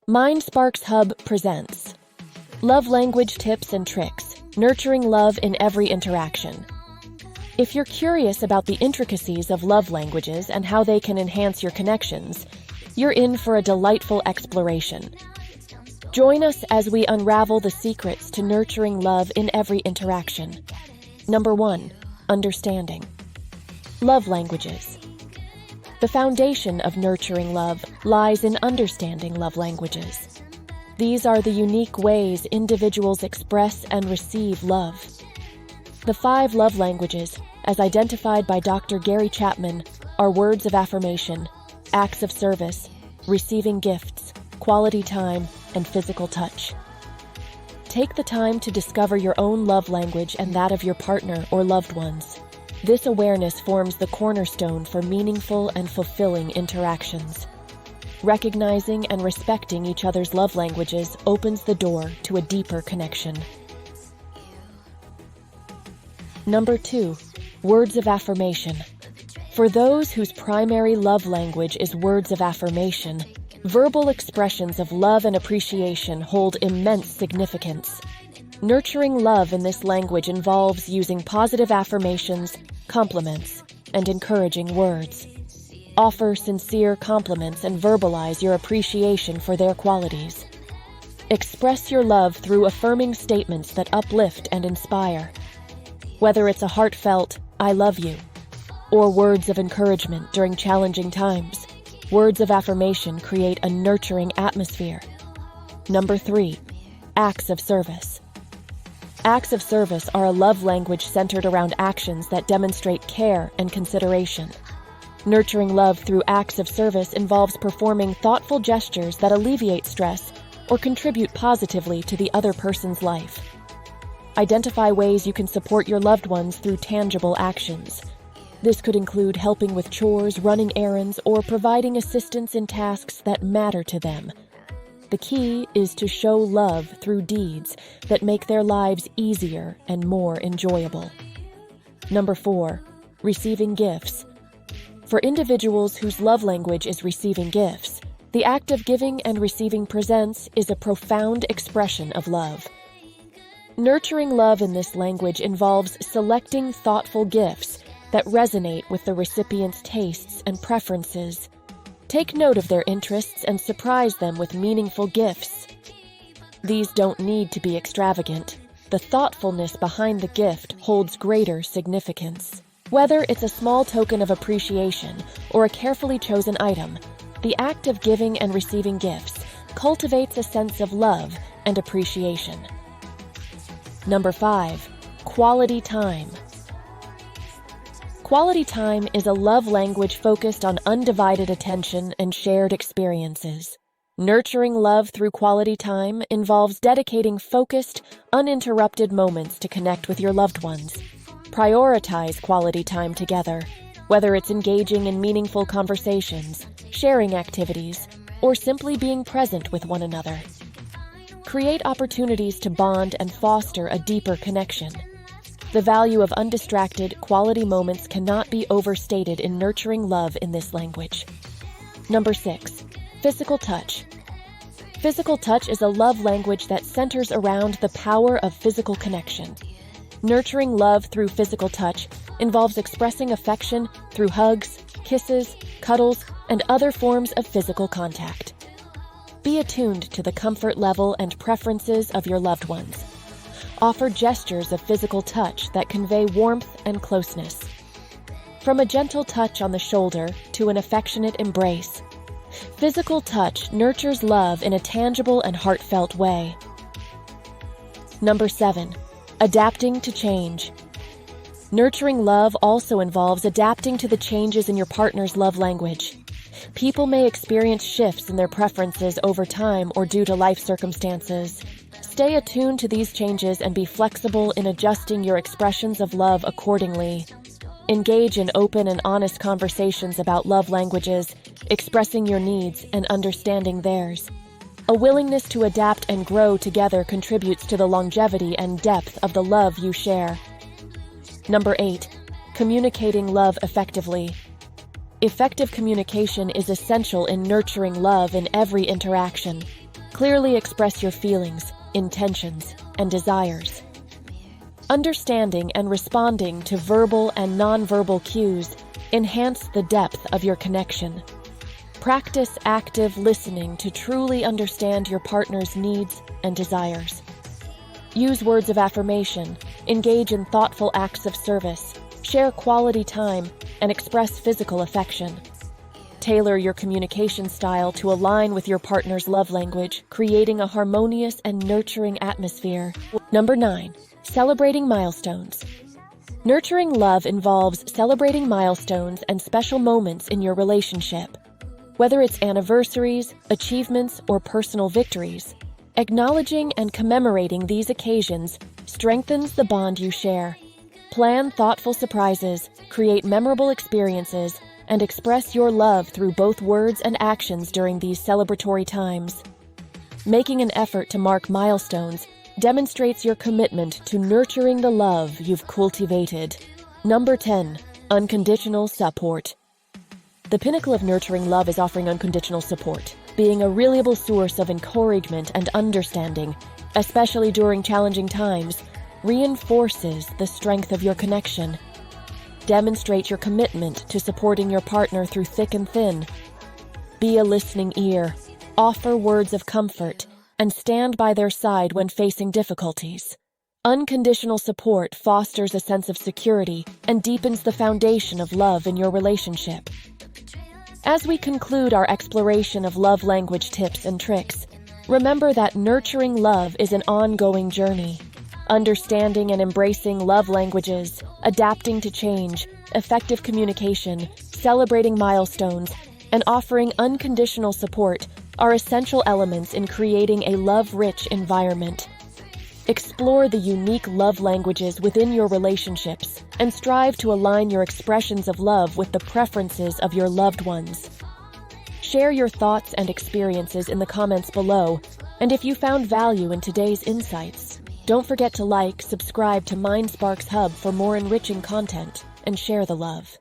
MindSparks Hub presents Love Language Tips and Tricks, Nurturing Love in Every Interaction. If you're curious about the intricacies of love languages and how they can enhance your connections, you're in for a delightful exploration. Join us as we unravel the secrets to nurturing love in every interaction. Number 1. Understanding. Love languages. The foundation of nurturing love lies in understanding love languages. These are the unique ways individuals express and receive love. The 5 love languages, as identified by Dr. Gary Chapman, are words of affirmation, acts of service, receiving gifts, quality time, and physical touch. Take the time to discover your own love language and that of your partner or loved ones. This awareness forms the cornerstone for meaningful and fulfilling interactions. Recognizing and respecting each other's love languages opens the door to a deeper connection. Number 2. Words of affirmation. For those whose primary love language is words of affirmation, verbal expressions of love and appreciation hold immense significance. Nurturing love in this language involves using positive affirmations, compliments, and encouraging words. Offer sincere compliments and verbalize your appreciation for their qualities. Express your love through affirming statements that uplift and inspire. Whether it's a heartfelt, "I love you," or words of encouragement during challenging times, words of affirmation create a nurturing atmosphere. Number 3. Acts of service. Acts of service are a love language centered around actions that demonstrate care and consideration. Nurturing love through acts of service involves performing thoughtful gestures that alleviate stress or contribute positively to the other person's life. Identify ways you can support your loved ones through tangible actions. This could include helping with chores, running errands, or providing assistance in tasks that matter to them. The key is to show love through deeds that make their lives easier and more enjoyable. Number 4. Receiving gifts. For individuals whose love language is receiving gifts, the act of giving and receiving presents is a profound expression of love. Nurturing love in this language involves selecting thoughtful gifts that resonate with the recipient's tastes and preferences. Take note of their interests and surprise them with meaningful gifts. These don't need to be extravagant. The thoughtfulness behind the gift holds greater significance. Whether it's a small token of appreciation or a carefully chosen item, the act of giving and receiving gifts cultivates a sense of love and appreciation. Number 5. Quality time. Quality time is a love language focused on undivided attention and shared experiences. Nurturing love through quality time involves dedicating focused, uninterrupted moments to connect with your loved ones. Prioritize quality time together, whether it's engaging in meaningful conversations, sharing activities, or simply being present with one another. Create opportunities to bond and foster a deeper connection. The value of undistracted, quality moments cannot be overstated in nurturing love in this language. Number 6. Physical touch. Physical touch is a love language that centers around the power of physical connection. Nurturing love through physical touch involves expressing affection through hugs, kisses, cuddles, and other forms of physical contact. Be attuned to the comfort level and preferences of your loved ones. Offer gestures of physical touch that convey warmth and closeness. From a gentle touch on the shoulder to an affectionate embrace, physical touch nurtures love in a tangible and heartfelt way. Number 7. Adapting to change. Nurturing love also involves adapting to the changes in your partner's love language. People may experience shifts in their preferences over time or due to life circumstances. Stay attuned to these changes and be flexible in adjusting your expressions of love accordingly. Engage in open and honest conversations about love languages, expressing your needs and understanding theirs. A willingness to adapt and grow together contributes to the longevity and depth of the love you share. Number 8. Communicating love effectively. Effective communication is essential in nurturing love in every interaction. Clearly express your feelings, intentions, and desires. Understanding and responding to verbal and nonverbal cues enhance the depth of your connection. Practice active listening to truly understand your partner's needs and desires. Use words of affirmation, engage in thoughtful acts of service, share quality time, and express physical affection. Tailor your communication style to align with your partner's love language, creating a harmonious and nurturing atmosphere. Number 9. Celebrating milestones. Nurturing love involves celebrating milestones and special moments in your relationship. Whether it's anniversaries, achievements, or personal victories, acknowledging and commemorating these occasions strengthens the bond you share. Plan thoughtful surprises, create memorable experiences, and express your love through both words and actions during these celebratory times. Making an effort to mark milestones demonstrates your commitment to nurturing the love you've cultivated. Number 10. Unconditional support. The pinnacle of nurturing love is offering unconditional support, being a reliable source of encouragement and understanding, especially during challenging times, reinforces the strength of your connection. Demonstrate your commitment to supporting your partner through thick and thin. Be a listening ear, offer words of comfort, and stand by their side when facing difficulties. Unconditional support fosters a sense of security and deepens the foundation of love in your relationship. As we conclude our exploration of love language tips and tricks, remember that nurturing love is an ongoing journey. Understanding and embracing love languages, adapting to change, effective communication, celebrating milestones, and offering unconditional support are essential elements in creating a love-rich environment. Explore the unique love languages within your relationships and strive to align your expressions of love with the preferences of your loved ones. Share your thoughts and experiences in the comments below, and if you found value in today's insights, don't forget to like, subscribe to MindSparks Hub for more enriching content, and share the love.